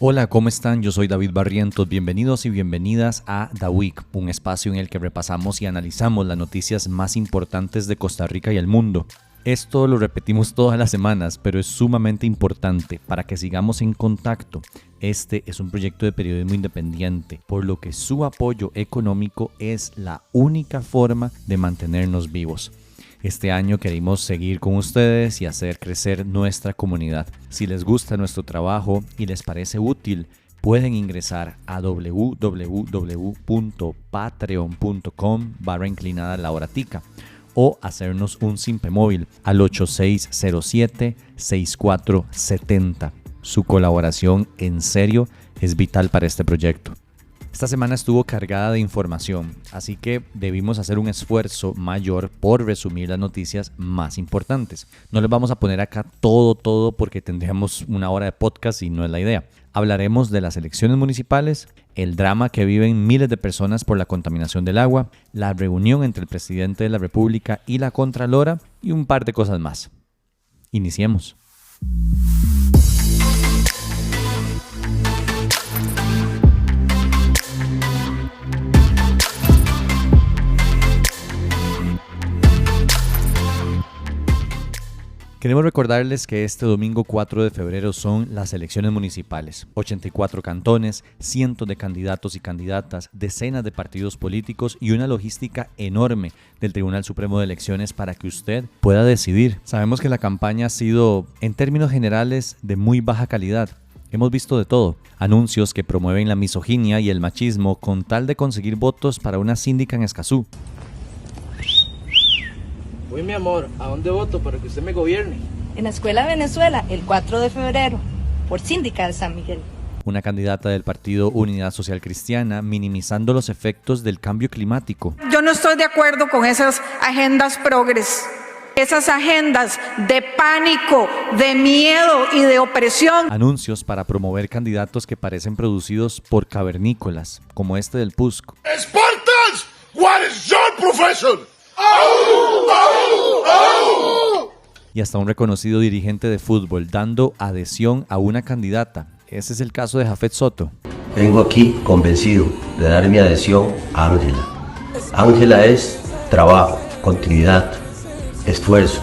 Hola, ¿cómo están? Yo soy David Barrientos. Bienvenidos y bienvenidas a The Week, un espacio en el que repasamos y analizamos las noticias más importantes de Costa Rica y el mundo. Esto lo repetimos todas las semanas, pero es sumamente importante para que sigamos en contacto. Este es un proyecto de periodismo independiente, por lo que su apoyo económico es la única forma de mantenernos vivos. Este año queremos seguir con ustedes y hacer crecer nuestra comunidad. Si les gusta nuestro trabajo y les parece útil, pueden ingresar a www.patreon.com/la-horatica o hacernos un simpe móvil al 8607-6470. Su colaboración en serio es vital para este proyecto. Esta semana estuvo cargada de información, así que debimos hacer un esfuerzo mayor por resumir las noticias más importantes. No les vamos a poner acá todo porque tendríamos una hora de podcast y no es la idea. Hablaremos de las elecciones municipales, el drama que viven miles de personas por la contaminación del agua, la reunión entre el presidente de la República y la Contralora y un par de cosas más. Iniciemos. Queremos recordarles que este domingo 4 de febrero son las elecciones municipales. 84 cantones, cientos de candidatos y candidatas, decenas de partidos políticos y una logística enorme del Tribunal Supremo de Elecciones para que usted pueda decidir. Sabemos que la campaña ha sido, en términos generales, de muy baja calidad. Hemos visto de todo. Anuncios que promueven la misoginia y el machismo con tal de conseguir votos para una síndica en Escazú. Voy, mi amor, ¿a dónde voto para que usted me gobierne? En la Escuela Venezuela, el 4 de febrero, por síndica de San Miguel. Una candidata del partido Unidad Social Cristiana minimizando los efectos del cambio climático. Yo no estoy de acuerdo con esas agendas progres, esas agendas de pánico, de miedo y de opresión. Anuncios para promover candidatos que parecen producidos por cavernícolas, como este del PUSC. Spartans, what is your profession? Y hasta un reconocido dirigente de fútbol dando adhesión a una candidata. Ese es el caso de Jafet Soto. Vengo aquí convencido de dar mi adhesión a Ángela. Ángela es trabajo, continuidad, esfuerzo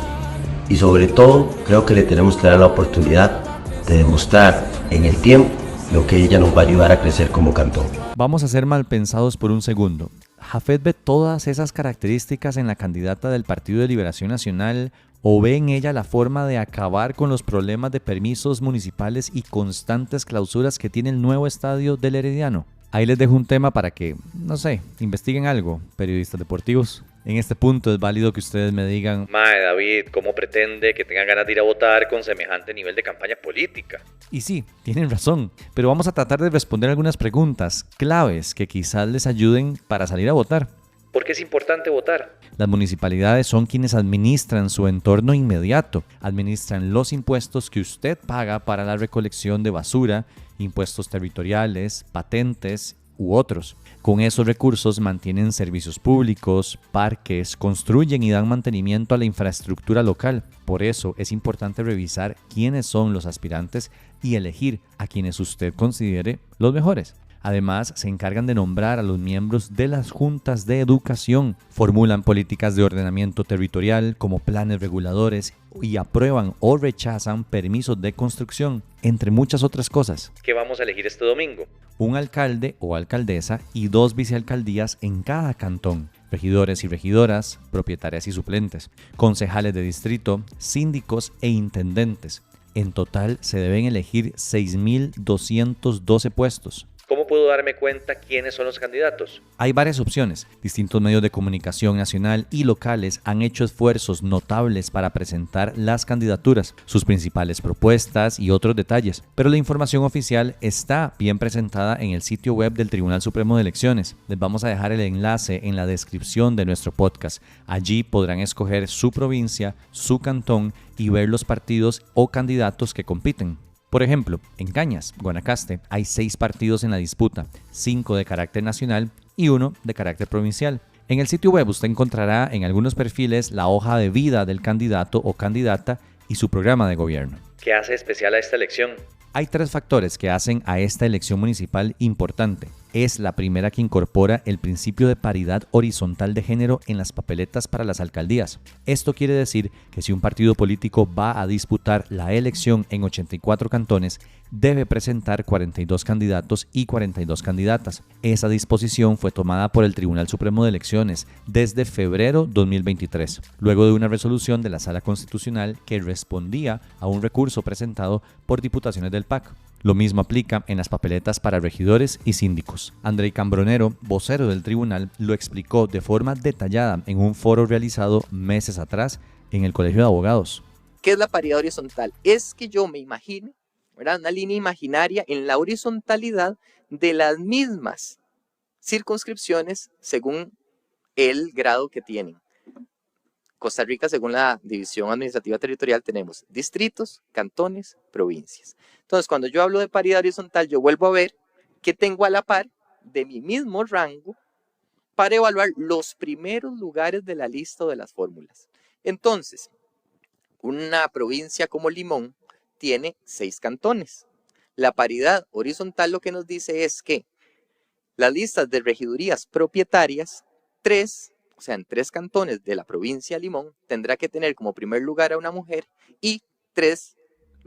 y sobre todo creo que le tenemos que dar la oportunidad de demostrar en el tiempo lo que ella nos va a ayudar a crecer como cantón. Vamos a ser mal pensados por un segundo. ¿Jafet ve todas esas características en la candidata del Partido de Liberación Nacional o ve en ella la forma de acabar con los problemas de permisos municipales y constantes clausuras que tiene el nuevo estadio del Herediano? Ahí les dejo un tema para que, no sé, investiguen algo, periodistas deportivos. En este punto es válido que ustedes me digan: Mae, David, ¿cómo pretende que tengan ganas de ir a votar con semejante nivel de campaña política? Y sí, tienen razón, pero vamos a tratar de responder algunas preguntas claves que quizás les ayuden para salir a votar. ¿Por qué es importante votar? Las municipalidades son quienes administran su entorno inmediato, administran los impuestos que usted paga para la recolección de basura, impuestos territoriales, patentes u otros. Con esos recursos mantienen servicios públicos, parques, construyen y dan mantenimiento a la infraestructura local. Por eso es importante revisar quiénes son los aspirantes y elegir a quienes usted considere los mejores. Además, se encargan de nombrar a los miembros de las juntas de educación, formulan políticas de ordenamiento territorial como planes reguladores y aprueban o rechazan permisos de construcción, entre muchas otras cosas. ¿Qué vamos a elegir este domingo? Un alcalde o alcaldesa y 2 vicealcaldías en cada cantón, regidores y regidoras, propietarias y suplentes, concejales de distrito, síndicos e intendentes. En total se deben elegir 6.212 puestos. ¿Cómo puedo darme cuenta quiénes son los candidatos? Hay varias opciones. Distintos medios de comunicación nacional y locales han hecho esfuerzos notables para presentar las candidaturas, sus principales propuestas y otros detalles. Pero la información oficial está bien presentada en el sitio web del Tribunal Supremo de Elecciones. Les vamos a dejar el enlace en la descripción de nuestro podcast. Allí podrán escoger su provincia, su cantón y ver los partidos o candidatos que compiten. Por ejemplo, en Cañas, Guanacaste, hay 6 partidos en la disputa, 5 de carácter nacional y 1 de carácter provincial. En el sitio web usted encontrará en algunos perfiles la hoja de vida del candidato o candidata y su programa de gobierno. ¿Qué hace especial a esta elección? Hay 3 factores que hacen a esta elección municipal importante. Es la primera que incorpora el principio de paridad horizontal de género en las papeletas para las alcaldías. Esto quiere decir que si un partido político va a disputar la elección en 84 cantones, debe presentar 42 candidatos y 42 candidatas. Esa disposición fue tomada por el Tribunal Supremo de Elecciones desde febrero 2023, luego de una resolución de la Sala Constitucional que respondía a un recurso presentado por diputaciones del PAC. Lo mismo aplica en las papeletas para regidores y síndicos. Andrei Cambronero, vocero del tribunal, lo explicó de forma detallada en un foro realizado meses atrás en el Colegio de Abogados. ¿Qué es la paridad horizontal? Es que yo me imagine, ¿verdad?, una línea imaginaria en la horizontalidad de las mismas circunscripciones según el grado que tienen. Costa Rica, según la División Administrativa Territorial, tenemos distritos, cantones, provincias. Entonces, cuando yo hablo de paridad horizontal, yo vuelvo a ver que tengo a la par de mi mismo rango para evaluar los primeros lugares de la lista o de las fórmulas. Entonces, una provincia como Limón tiene 6 cantones. La paridad horizontal lo que nos dice es que las listas de regidurías propietarias, en 3 cantones de la provincia de Limón, tendrá que tener como primer lugar a una mujer y 3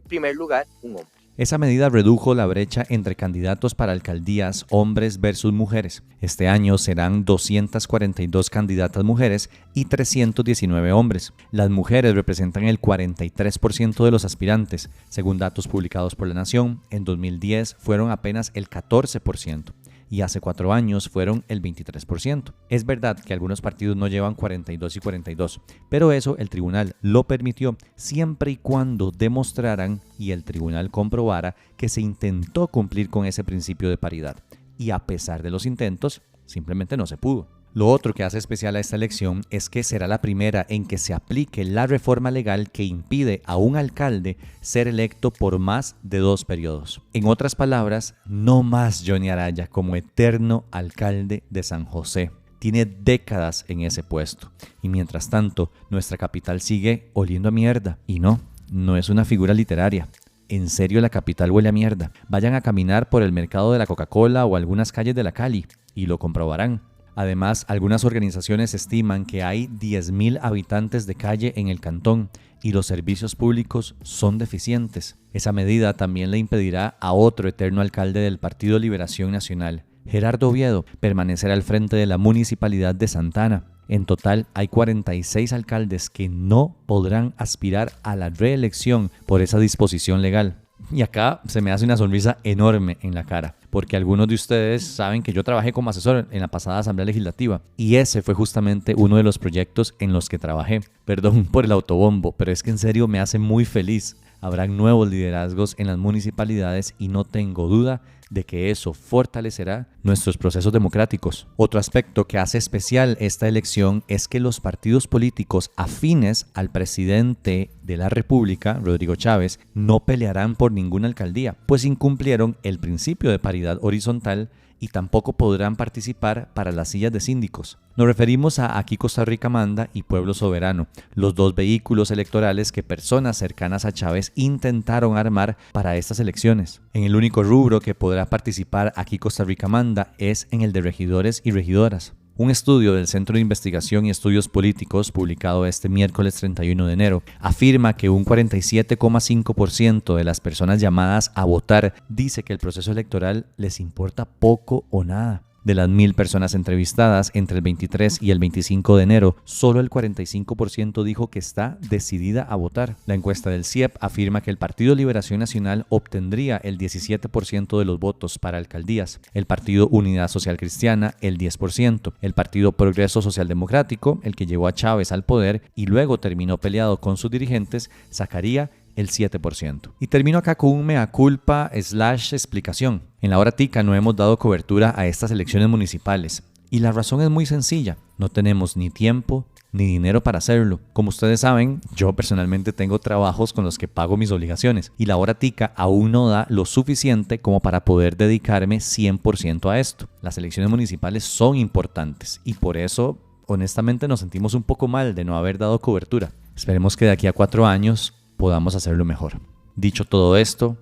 primer lugar un hombre. Esa medida redujo la brecha entre candidatos para alcaldías hombres versus mujeres. Este año serán 242 candidatas mujeres y 319 hombres. Las mujeres representan el 43% de los aspirantes. Según datos publicados por La Nación, en 2010 fueron apenas el 14%. Y hace 4 años fueron el 23%. Es verdad que algunos partidos no llevan 42 y 42, pero eso el tribunal lo permitió siempre y cuando demostraran y el tribunal comprobara que se intentó cumplir con ese principio de paridad. Y a pesar de los intentos, simplemente no se pudo. Lo otro que hace especial a esta elección es que será la primera en que se aplique la reforma legal que impide a un alcalde ser electo por más de 2 periodos. En otras palabras, no más Johnny Araya como eterno alcalde de San José. Tiene décadas en ese puesto. Y mientras tanto, nuestra capital sigue oliendo a mierda. Y no es una figura literaria. En serio, la capital huele a mierda. Vayan a caminar por el mercado de la Coca-Cola o algunas calles de la Cali y lo comprobarán. Además, algunas organizaciones estiman que hay 10.000 habitantes de calle en el cantón y los servicios públicos son deficientes. Esa medida también le impedirá a otro eterno alcalde del Partido Liberación Nacional, Gerardo Oviedo, permanecer al frente de la municipalidad de Santa Ana. En total, hay 46 alcaldes que no podrán aspirar a la reelección por esa disposición legal. Y acá se me hace una sonrisa enorme en la cara, porque algunos de ustedes saben que yo trabajé como asesor en la pasada Asamblea Legislativa y ese fue justamente uno de los proyectos en los que trabajé. Perdón por el autobombo, pero es que en serio me hace muy feliz. Habrán nuevos liderazgos en las municipalidades y no tengo duda de que eso fortalecerá nuestros procesos democráticos. Otro aspecto que hace especial esta elección es que los partidos políticos afines al presidente de la República, Rodrigo Chávez, no pelearán por ninguna alcaldía, pues incumplieron el principio de paridad horizontal y tampoco podrán participar para las sillas de síndicos. Nos referimos a Aquí Costa Rica Manda y Pueblo Soberano, los 2 vehículos electorales que personas cercanas a Chávez intentaron armar para estas elecciones. En el único rubro que podrá participar Aquí Costa Rica Manda es en el de regidores y regidoras. Un estudio del Centro de Investigación y Estudios Políticos, publicado este miércoles 31 de enero, afirma que un 47,5% de las personas llamadas a votar dice que el proceso electoral les importa poco o nada. De las 1.000 personas entrevistadas entre el 23 y el 25 de enero, solo el 45% dijo que está decidida a votar. La encuesta del CIEP afirma que el Partido Liberación Nacional obtendría el 17% de los votos para alcaldías, el Partido Unidad Social Cristiana el 10%, el Partido Progreso Social Democrático, el que llevó a Chávez al poder y luego terminó peleado con sus dirigentes, sacaría el 7%. Y termino acá con un mea culpa / explicación. En la hora tica no hemos dado cobertura a estas elecciones municipales. Y la razón es muy sencilla. No tenemos ni tiempo ni dinero para hacerlo. Como ustedes saben, yo personalmente tengo trabajos con los que pago mis obligaciones. Y la hora tica aún no da lo suficiente como para poder dedicarme 100% a esto. Las elecciones municipales son importantes. Y por eso, honestamente, nos sentimos un poco mal de no haber dado cobertura. Esperemos que de aquí a 4 años podamos hacerlo mejor. Dicho todo esto,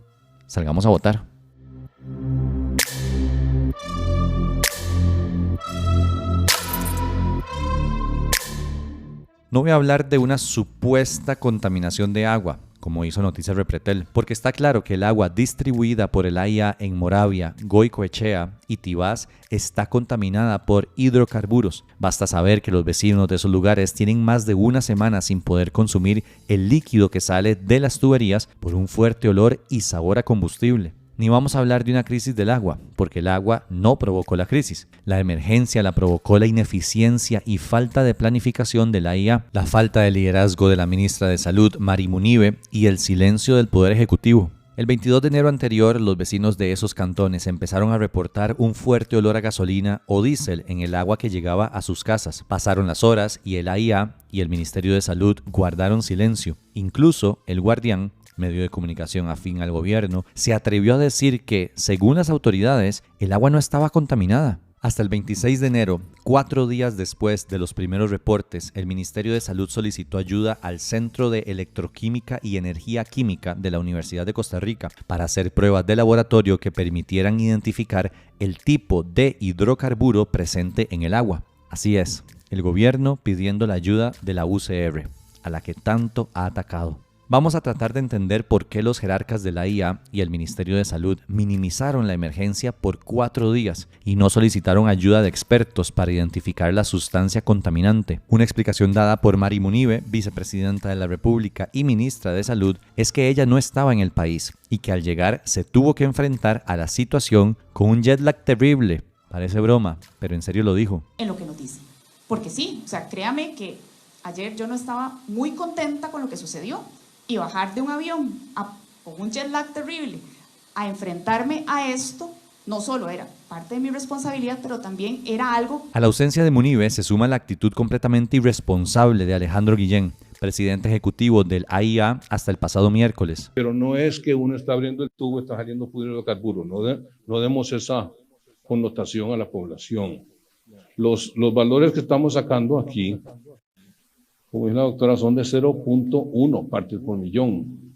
Salgamos a votar. No voy a hablar de una supuesta contaminación de agua, como hizo Noticias Repretel, porque está claro que el agua distribuida por el AIA en Moravia, Goicoechea y Tibás está contaminada por hidrocarburos. Basta saber que los vecinos de esos lugares tienen más de una semana sin poder consumir el líquido que sale de las tuberías por un fuerte olor y sabor a combustible. Ni vamos a hablar de una crisis del agua, porque el agua no provocó la crisis. La emergencia la provocó la ineficiencia y falta de planificación de la AIA, la falta de liderazgo de la ministra de Salud, Mari Munive, y el silencio del Poder Ejecutivo. El 22 de enero anterior, los vecinos de esos cantones empezaron a reportar un fuerte olor a gasolina o diésel en el agua que llegaba a sus casas. Pasaron las horas y el AIA y el Ministerio de Salud guardaron silencio. Incluso el Guardián, medio de comunicación afín al gobierno, se atrevió a decir que, según las autoridades, el agua no estaba contaminada. Hasta el 26 de enero, 4 días después de los primeros reportes, el Ministerio de Salud solicitó ayuda al Centro de Electroquímica y Energía Química de la Universidad de Costa Rica para hacer pruebas de laboratorio que permitieran identificar el tipo de hidrocarburo presente en el agua. Así es, el gobierno pidiendo la ayuda de la UCR, a la que tanto ha atacado. Vamos a tratar de entender por qué los jerarcas de la AIA y el Ministerio de Salud minimizaron la emergencia por 4 días y no solicitaron ayuda de expertos para identificar la sustancia contaminante. Una explicación dada por Mari Munive, vicepresidenta de la República y ministra de Salud, es que ella no estaba en el país y que al llegar se tuvo que enfrentar a la situación con un jet lag terrible. Parece broma, pero en serio lo dijo. En lo que nos dice. Porque sí, o sea, créame que ayer yo no estaba muy contenta con lo que sucedió. Y bajar de un avión con un jet lag terrible a enfrentarme a esto, no solo era parte de mi responsabilidad, pero también era algo... A la ausencia de Munive se suma la actitud completamente irresponsable de Alejandro Guillén, presidente ejecutivo del AIA hasta el pasado miércoles. Pero no es que uno está abriendo el tubo y está saliendo hidrocarburos, no demos esa connotación a la población. Los valores que estamos sacando aquí, como dice la doctora, son de 0.1 partes por millón.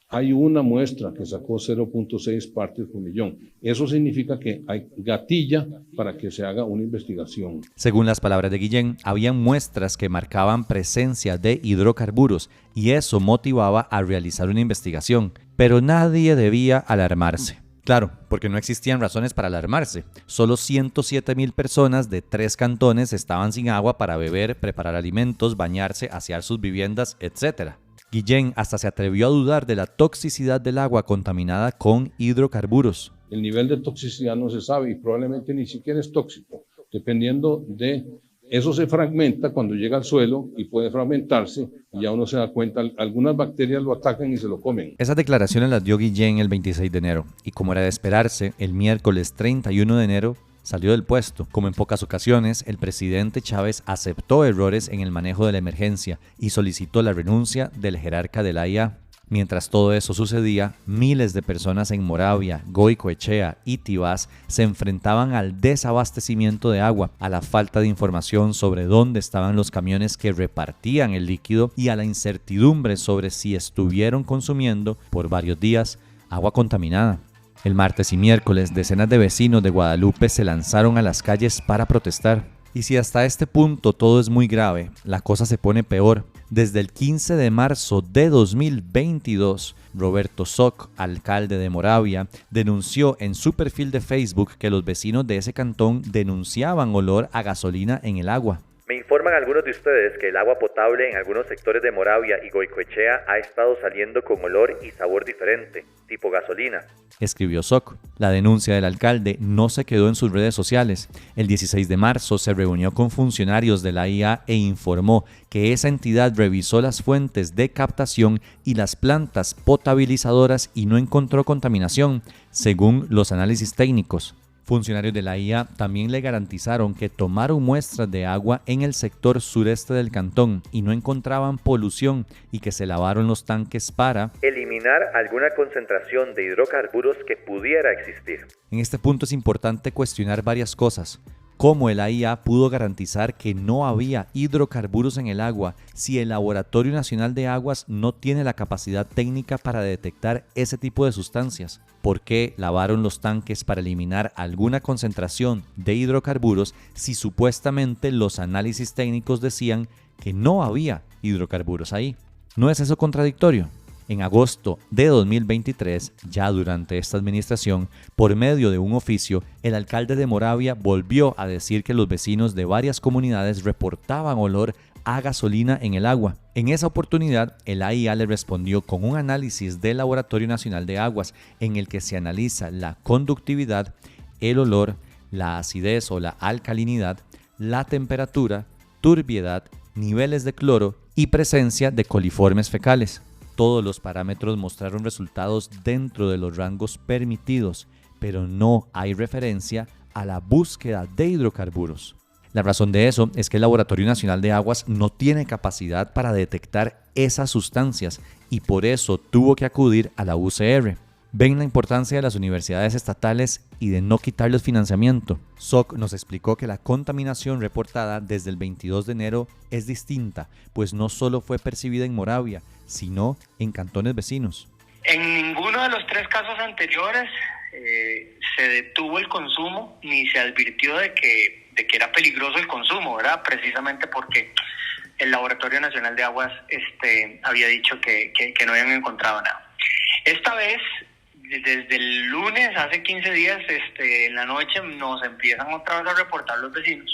Hay una muestra que sacó 0.6 partes por millón. Eso significa que hay gatilla para que se haga una investigación. Según las palabras de Guillén, habían muestras que marcaban presencia de hidrocarburos y eso motivaba a realizar una investigación. Pero nadie debía alarmarse. Claro, porque no existían razones para alarmarse. Solo 107,000 personas de 3 cantones estaban sin agua para beber, preparar alimentos, bañarse, asear sus viviendas, etc. Guillén hasta se atrevió a dudar de la toxicidad del agua contaminada con hidrocarburos. El nivel de toxicidad no se sabe y probablemente ni siquiera es tóxico, dependiendo de... Eso se fragmenta cuando llega al suelo y puede fragmentarse y ya uno se da cuenta, algunas bacterias lo atacan y se lo comen. Esas declaraciones las dio Guillén el 26 de enero y como era de esperarse, el miércoles 31 de enero salió del puesto. Como en pocas ocasiones, el presidente Chávez aceptó errores en el manejo de la emergencia y solicitó la renuncia del jerarca de la AIA. Mientras todo eso sucedía, miles de personas en Moravia, Goicoechea y Tibás se enfrentaban al desabastecimiento de agua, a la falta de información sobre dónde estaban los camiones que repartían el líquido y a la incertidumbre sobre si estuvieron consumiendo por varios días agua contaminada. El martes y miércoles, decenas de vecinos de Guadalupe se lanzaron a las calles para protestar. Y si hasta este punto todo es muy grave, la cosa se pone peor. Desde el 15 de marzo de 2022, Roberto Soc, alcalde de Moravia, denunció en su perfil de Facebook que los vecinos de ese cantón denunciaban olor a gasolina en el agua. Me informan algunos de ustedes que el agua potable en algunos sectores de Moravia y Goicoechea ha estado saliendo con olor y sabor diferente, tipo gasolina. Escribió Soc. La denuncia del alcalde no se quedó en sus redes sociales. El 16 de marzo se reunió con funcionarios de la AIA e informó que esa entidad revisó las fuentes de captación y las plantas potabilizadoras y no encontró contaminación, según los análisis técnicos. Funcionarios de la AIA también le garantizaron que tomaron muestras de agua en el sector sureste del cantón y no encontraban polución y que se lavaron los tanques para eliminar alguna concentración de hidrocarburos que pudiera existir. En este punto es importante cuestionar varias cosas. ¿Cómo el AIA pudo garantizar que no había hidrocarburos en el agua si el Laboratorio Nacional de Aguas no tiene la capacidad técnica para detectar ese tipo de sustancias? ¿Por qué lavaron los tanques para eliminar alguna concentración de hidrocarburos si supuestamente los análisis técnicos decían que no había hidrocarburos ahí? ¿No es eso contradictorio? En agosto de 2023, ya durante esta administración, por medio de un oficio, el alcalde de Moravia volvió a decir que los vecinos de varias comunidades reportaban olor a gasolina en el agua. En esa oportunidad, el AIA le respondió con un análisis del Laboratorio Nacional de Aguas en el que se analiza la conductividad, el olor, la acidez o la alcalinidad, la temperatura, turbiedad, niveles de cloro y presencia de coliformes fecales. Todos los parámetros mostraron resultados dentro de los rangos permitidos, pero no hay referencia a la búsqueda de hidrocarburos. La razón de eso es que el Laboratorio Nacional de Aguas no tiene capacidad para detectar esas sustancias y por eso tuvo que acudir a la UCR. Ven la importancia de las universidades estatales y de no quitarles financiamiento. SOC nos explicó que la contaminación reportada desde el 22 de enero es distinta, pues no solo fue percibida en Moravia, sino en cantones vecinos. En ninguno de los 3 casos anteriores se detuvo el consumo ni se advirtió de que era peligroso el consumo, ¿verdad? Precisamente porque el Laboratorio Nacional de Aguas había dicho que no habían encontrado nada. Esta vez, desde el lunes, hace 15 días, en la noche, nos empiezan otra vez a reportar los vecinos.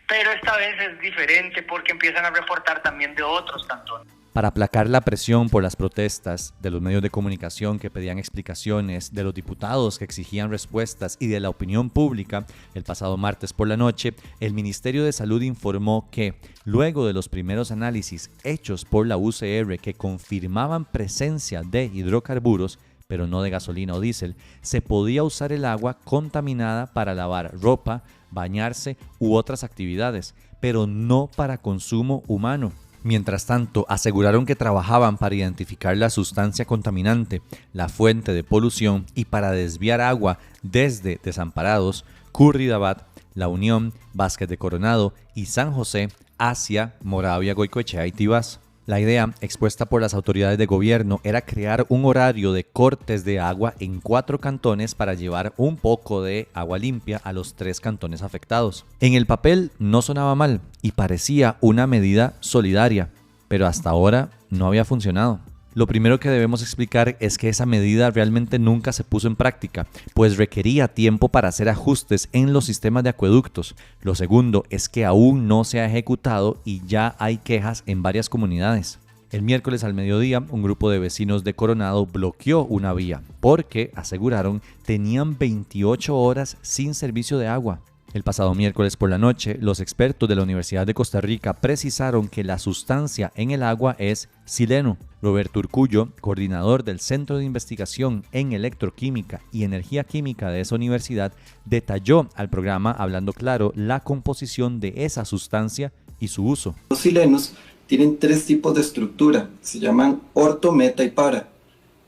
Pero esta vez es diferente porque empiezan a reportar también de otros cantones. Para aplacar la presión por las protestas de los medios de comunicación que pedían explicaciones, de los diputados que exigían respuestas y de la opinión pública, el pasado martes por la noche, el Ministerio de Salud informó que, luego de los primeros análisis hechos por la UCR que confirmaban presencia de hidrocarburos, pero no de gasolina o diésel, se podía usar el agua contaminada para lavar ropa, bañarse u otras actividades, pero no para consumo humano. Mientras tanto, aseguraron que trabajaban para identificar la sustancia contaminante, la fuente de polución y para desviar agua desde Desamparados, Curridabat, La Unión, Vázquez de Coronado y San José hacia Moravia, Goicoechea y Tibás. La idea, expuesta por las autoridades de gobierno, era crear un horario de cortes de agua en 4 cantones para llevar un poco de agua limpia a los 3 cantones afectados. En el papel no sonaba mal y parecía una medida solidaria, pero hasta ahora no había funcionado. Lo primero que debemos explicar es que esa medida realmente nunca se puso en práctica, pues requería tiempo para hacer ajustes en los sistemas de acueductos. Lo segundo es que aún no se ha ejecutado y ya hay quejas en varias comunidades. El miércoles al mediodía, un grupo de vecinos de Coronado bloqueó una vía porque, aseguraron, tenían 28 horas sin servicio de agua. El pasado miércoles por la noche, los expertos de la Universidad de Costa Rica precisaron que la sustancia en el agua es sileno. Roberto Urcullo, coordinador del Centro de Investigación en Electroquímica y Energía Química de esa universidad, detalló al programa Hablando Claro la composición de esa sustancia y su uso. Los silenos tienen 3 tipos de estructura, se llaman orto, meta y para,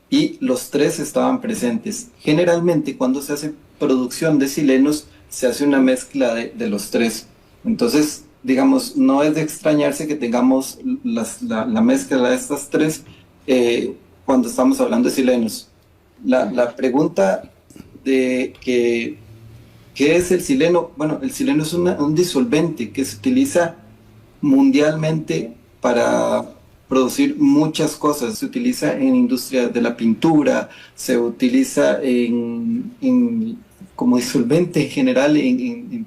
y los 3 estaban presentes. Generalmente cuando se hace producción de silenos, se hace una mezcla de los 3. Entonces, digamos, no es de extrañarse que tengamos la mezcla de estas 3 cuando estamos hablando de silenos. La pregunta de ¿qué es el sileno? Bueno, el sileno es un disolvente que se utiliza mundialmente para producir muchas cosas. Se utiliza en industria de la pintura, se utiliza como disolvente en general,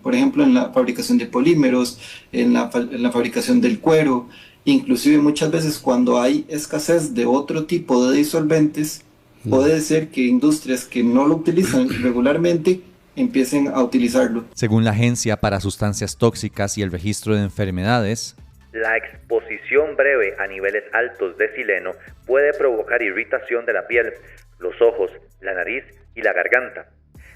por ejemplo, en la fabricación de polímeros, en la fabricación del cuero. Inclusive muchas veces cuando hay escasez de otro tipo de disolventes, puede ser que industrias que no lo utilizan regularmente empiecen a utilizarlo. Según la Agencia para Sustancias Tóxicas y el Registro de Enfermedades, la exposición breve a niveles altos de sileno puede provocar irritación de la piel, los ojos, la nariz y la garganta,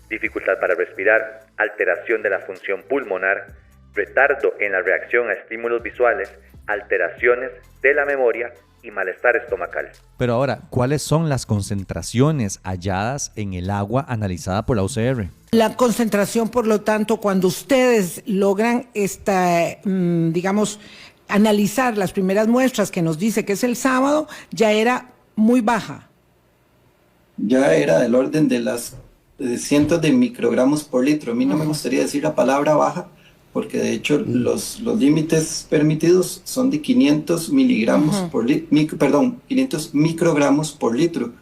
dificultad para respirar, alteración de la función pulmonar, retardo en la reacción a estímulos visuales, alteraciones de la memoria y malestar estomacal. Pero ahora, ¿cuáles son las concentraciones halladas en el agua analizada por la UCR? La concentración, por lo tanto, cuando ustedes logran analizar las primeras muestras que nos dice que es el sábado, ya era muy baja. Ya era del orden de las cientos de microgramos por litro. A mí no me gustaría decir la palabra baja, porque de hecho los límites permitidos son de 500 miligramos por 500 microgramos por litro,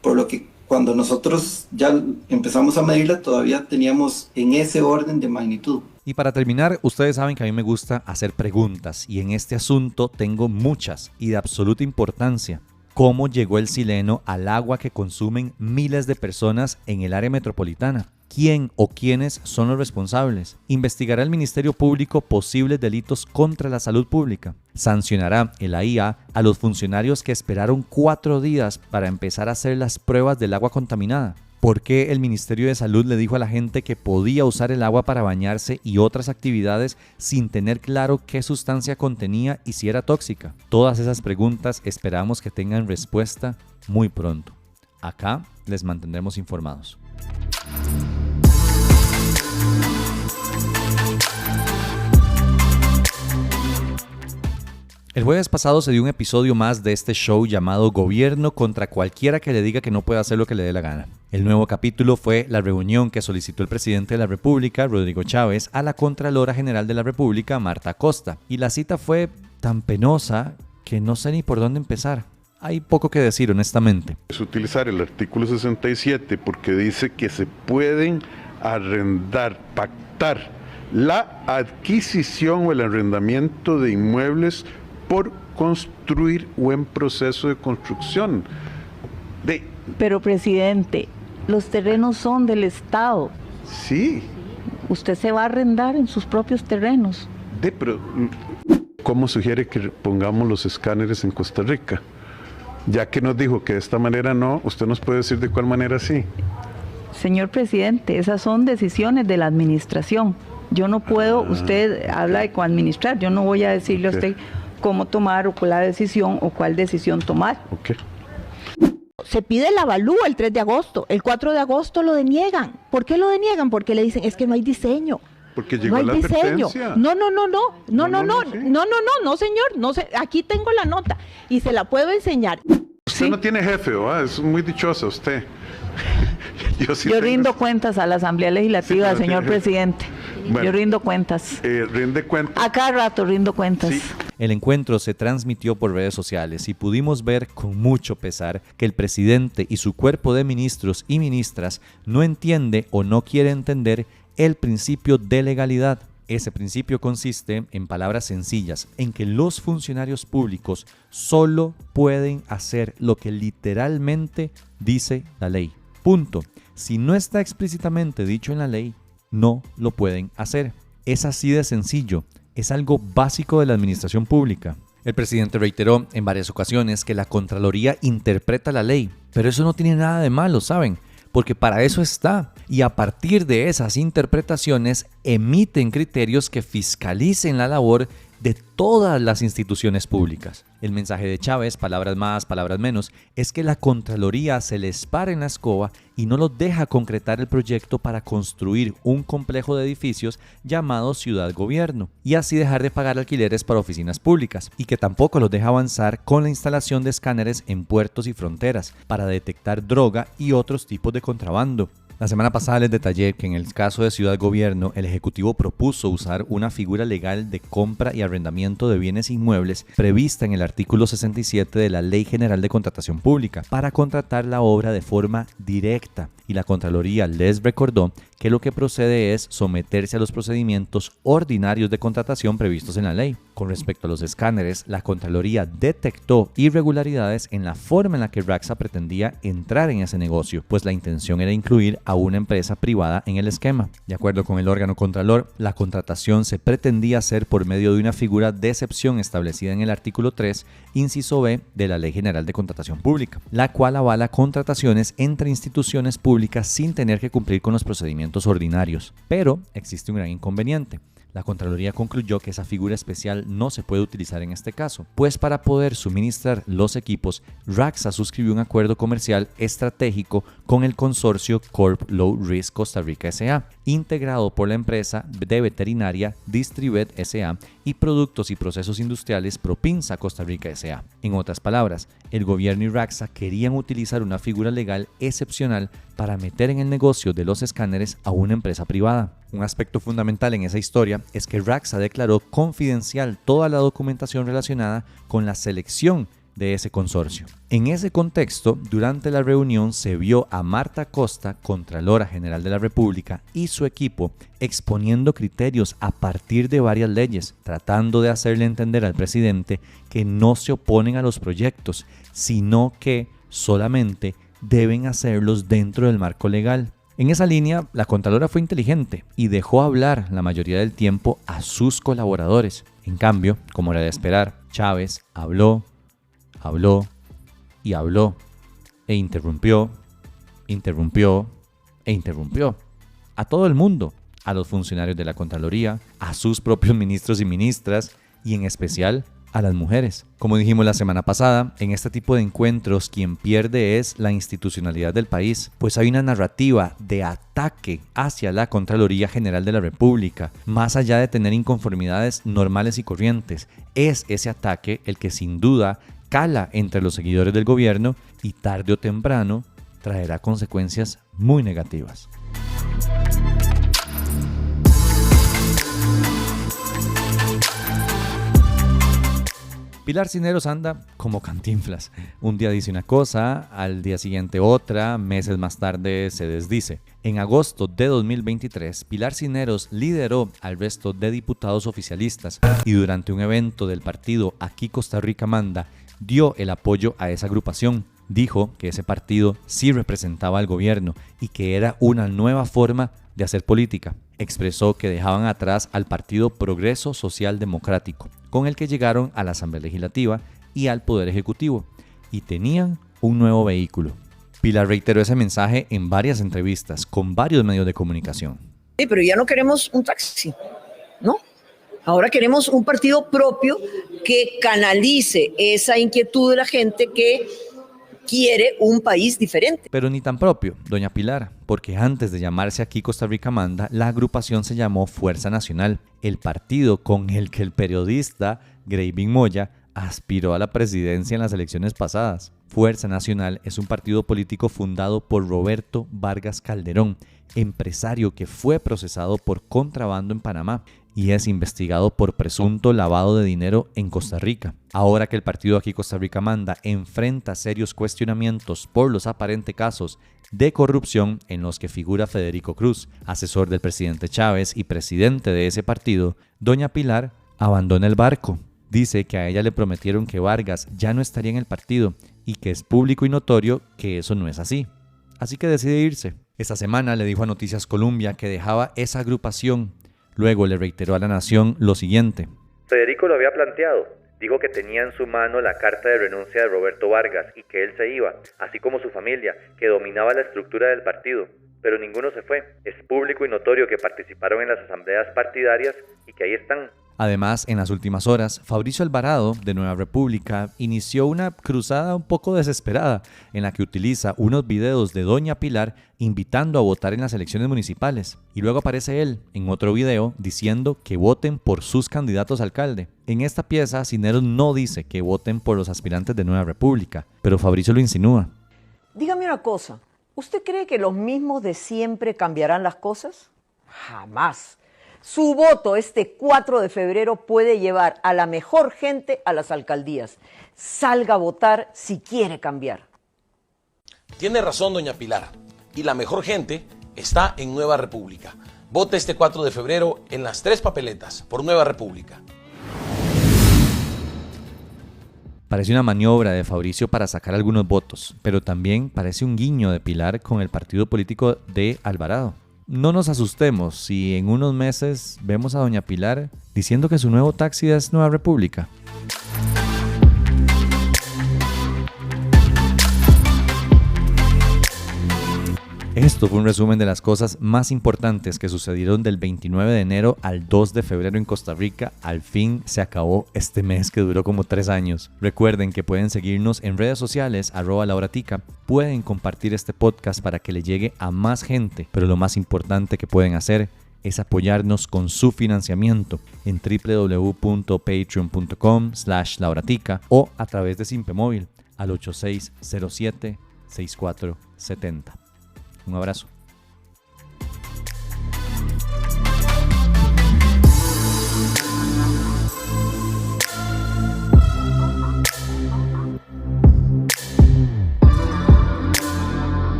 por lo que cuando nosotros ya empezamos a medirla todavía teníamos en ese orden de magnitud. Y para terminar, ustedes saben que a mí me gusta hacer preguntas y en este asunto tengo muchas y de absoluta importancia. ¿Cómo llegó el sileno al agua que consumen miles de personas en el área metropolitana? ¿Quién o quiénes son los responsables? ¿Investigará el Ministerio Público posibles delitos contra la salud pública? ¿Sancionará el AIA a los funcionarios que esperaron 4 días para empezar a hacer las pruebas del agua contaminada? ¿Por qué el Ministerio de Salud le dijo a la gente que podía usar el agua para bañarse y otras actividades sin tener claro qué sustancia contenía y si era tóxica? Todas esas preguntas esperamos que tengan respuesta muy pronto. Acá les mantendremos informados. El jueves pasado se dio un episodio más de este show llamado Gobierno contra cualquiera que le diga que no puede hacer lo que le dé la gana. El nuevo capítulo fue la reunión que solicitó el presidente de la República, Rodrigo Chávez, a la Contralora General de la República, Marta Costa. Y la cita fue tan penosa que no sé ni por dónde empezar. Hay poco que decir, honestamente. Es utilizar el artículo 67 porque dice que se pueden arrendar, pactar la adquisición o el arrendamiento de inmuebles por construir o en proceso de construcción. Pero presidente, los terrenos son del Estado. Sí. Usted se va a arrendar en sus propios terrenos. Pero ¿cómo sugiere que pongamos los escáneres en Costa Rica? Ya que nos dijo que de esta manera no, ¿usted nos puede decir de cuál manera sí? Señor presidente, esas son decisiones de la administración. Yo no puedo, usted habla de coadministrar, yo no voy a decirle a usted cómo tomar o cuál decisión tomar. Se pide el avalúo el 3 de agosto, el 4 de agosto lo deniegan. ¿Por qué lo deniegan? Porque le dicen, es que no hay diseño. Porque llegó la advertencia. No, señor, no sé, aquí tengo la nota y se la puedo enseñar. Usted no tiene jefe, ¿verdad? Es muy dichosa usted. Yo rindo cuentas a la Asamblea Legislativa, señor presidente. Bueno, yo rindo cuentas. Rinde cuentas. A cada rato rindo cuentas. Sí. El encuentro se transmitió por redes sociales y pudimos ver con mucho pesar que el presidente y su cuerpo de ministros y ministras no entiende o no quiere entender el principio de legalidad. Ese principio consiste, en palabras sencillas, en que los funcionarios públicos solo pueden hacer lo que literalmente dice la ley. Punto. Si no está explícitamente dicho en la ley, no lo pueden hacer. Es así de sencillo. Es algo básico de la administración pública. El presidente reiteró en varias ocasiones que la Contraloría interpreta la ley, pero eso no tiene nada de malo, ¿saben? Porque para eso está. Y a partir de esas interpretaciones emiten criterios que fiscalicen la labor de todas las instituciones públicas. El mensaje de Chávez, palabras más, palabras menos, es que la Contraloría se les para en la escoba y no los deja concretar el proyecto para construir un complejo de edificios llamado Ciudad Gobierno y así dejar de pagar alquileres para oficinas públicas, y que tampoco los deja avanzar con la instalación de escáneres en puertos y fronteras para detectar droga y otros tipos de contrabando. La semana pasada les detallé que en el caso de Ciudad Gobierno, el Ejecutivo propuso usar una figura legal de compra y arrendamiento de bienes inmuebles prevista en el artículo 67 de la Ley General de Contratación Pública para contratar la obra de forma directa, y la Contraloría les recordó que lo que procede es someterse a los procedimientos ordinarios de contratación previstos en la ley. Con respecto a los escáneres, la Contraloría detectó irregularidades en la forma en la que Raxa pretendía entrar en ese negocio, pues la intención era incluir a una empresa privada en el esquema. De acuerdo con el órgano contralor, la contratación se pretendía hacer por medio de una figura de excepción establecida en el artículo 3, inciso B de la Ley General de Contratación Pública, la cual avala contrataciones entre instituciones públicas sin tener que cumplir con los procedimientos ordinarios. Pero existe un gran inconveniente. La Contraloría concluyó que esa figura especial no se puede utilizar en este caso, pues para poder suministrar los equipos, RACSA suscribió un acuerdo comercial estratégico con el consorcio Corp Low Risk Costa Rica S.A., integrado por la empresa de veterinaria Distrivet S.A. y Productos y Procesos Industriales Propinsa Costa Rica S.A. En otras palabras, el gobierno y RACSA querían utilizar una figura legal excepcional para meter en el negocio de los escáneres a una empresa privada. Un aspecto fundamental en esa historia es que RACSA declaró confidencial toda la documentación relacionada con la selección de ese consorcio. En ese contexto, durante la reunión se vio a Marta Costa, Contralora General de la República, y su equipo exponiendo criterios a partir de varias leyes, tratando de hacerle entender al presidente que no se oponen a los proyectos, sino que solamente deben hacerlos dentro del marco legal. En esa línea, la Contralora fue inteligente y dejó hablar la mayoría del tiempo a sus colaboradores. En cambio, como era de esperar, Chávez habló y habló, e interrumpió a todo el mundo, a los funcionarios de la Contraloría, a sus propios ministros y ministras, y en especial a las mujeres. Como dijimos la semana pasada, en este tipo de encuentros quien pierde es la institucionalidad del país, pues hay una narrativa de ataque hacia la Contraloría General de la República, más allá de tener inconformidades normales y corrientes. Es ese ataque el que sin duda cala entre los seguidores del gobierno y tarde o temprano traerá consecuencias muy negativas. Pilar Cisneros anda como Cantinflas. Un día dice una cosa, al día siguiente otra, meses más tarde se desdice. En agosto de 2023, Pilar Cisneros lideró al resto de diputados oficialistas y durante un evento del partido Aquí Costa Rica Manda, dio el apoyo a esa agrupación. Dijo que ese partido sí representaba al gobierno y que era una nueva forma de hacer política. Expresó que dejaban atrás al Partido Progreso Social Democrático, con el que llegaron a la Asamblea Legislativa y al Poder Ejecutivo, y tenían un nuevo vehículo. Pilar reiteró ese mensaje en varias entrevistas con varios medios de comunicación. Sí, pero ya no queremos un taxi, ¿no? Ahora queremos un partido propio que canalice esa inquietud de la gente que quiere un país diferente. Pero ni tan propio, doña Pilar, porque antes de llamarse Aquí Costa Rica Manda, la agrupación se llamó Fuerza Nacional, el partido con el que el periodista Greivin Moya aspiró a la presidencia en las elecciones pasadas. Fuerza Nacional es un partido político fundado por Roberto Vargas Calderón, empresario que fue procesado por contrabando en Panamá y es investigado por presunto lavado de dinero en Costa Rica. Ahora que el partido Aquí Costa Rica Manda enfrenta serios cuestionamientos por los aparentes casos de corrupción en los que figura Federico Cruz, asesor del presidente Chávez y presidente de ese partido, doña Pilar abandona el barco. Dice que a ella le prometieron que Vargas ya no estaría en el partido y que es público y notorio que eso no es así. Así que decide irse. Esta semana le dijo a Noticias Colombia que dejaba esa agrupación. Luego le reiteró a La Nación lo siguiente. Federico lo había planteado. Dijo que tenía en su mano la carta de renuncia de Roberto Vargas y que él se iba, así como su familia, que dominaba la estructura del partido. Pero ninguno se fue. Es público y notorio que participaron en las asambleas partidarias y que ahí están. Además, en las últimas horas, Fabricio Alvarado, de Nueva República, inició una cruzada un poco desesperada en la que utiliza unos videos de doña Pilar invitando a votar en las elecciones municipales. Y luego aparece él en otro video diciendo que voten por sus candidatos a alcalde. En esta pieza, Cisneros no dice que voten por los aspirantes de Nueva República, pero Fabricio lo insinúa. Dígame una cosa, ¿usted cree que los mismos de siempre cambiarán las cosas? Jamás. Su voto este 4 de febrero puede llevar a la mejor gente a las alcaldías. Salga a votar si quiere cambiar. Tiene razón, doña Pilar. Y la mejor gente está en Nueva República. Vote este 4 de febrero en las 3 papeletas por Nueva República. Parece una maniobra de Fabricio para sacar algunos votos, pero también parece un guiño de Pilar con el partido político de Alvarado. No nos asustemos si en unos meses vemos a doña Pilar diciendo que su nuevo taxi es Nueva República. Esto Esto fue un resumen de las cosas más importantes que sucedieron del 29 de enero al 2 de febrero en Costa Rica. Al fin se acabó este mes que duró como 3 años. Recuerden que pueden seguirnos en redes sociales, @lauratica. Pueden compartir este podcast para que le llegue a más gente. Pero lo más importante que pueden hacer es apoyarnos con su financiamiento en www.patreon.com/lauratica o a través de Simpemóvil al 8607-6470. Un abrazo.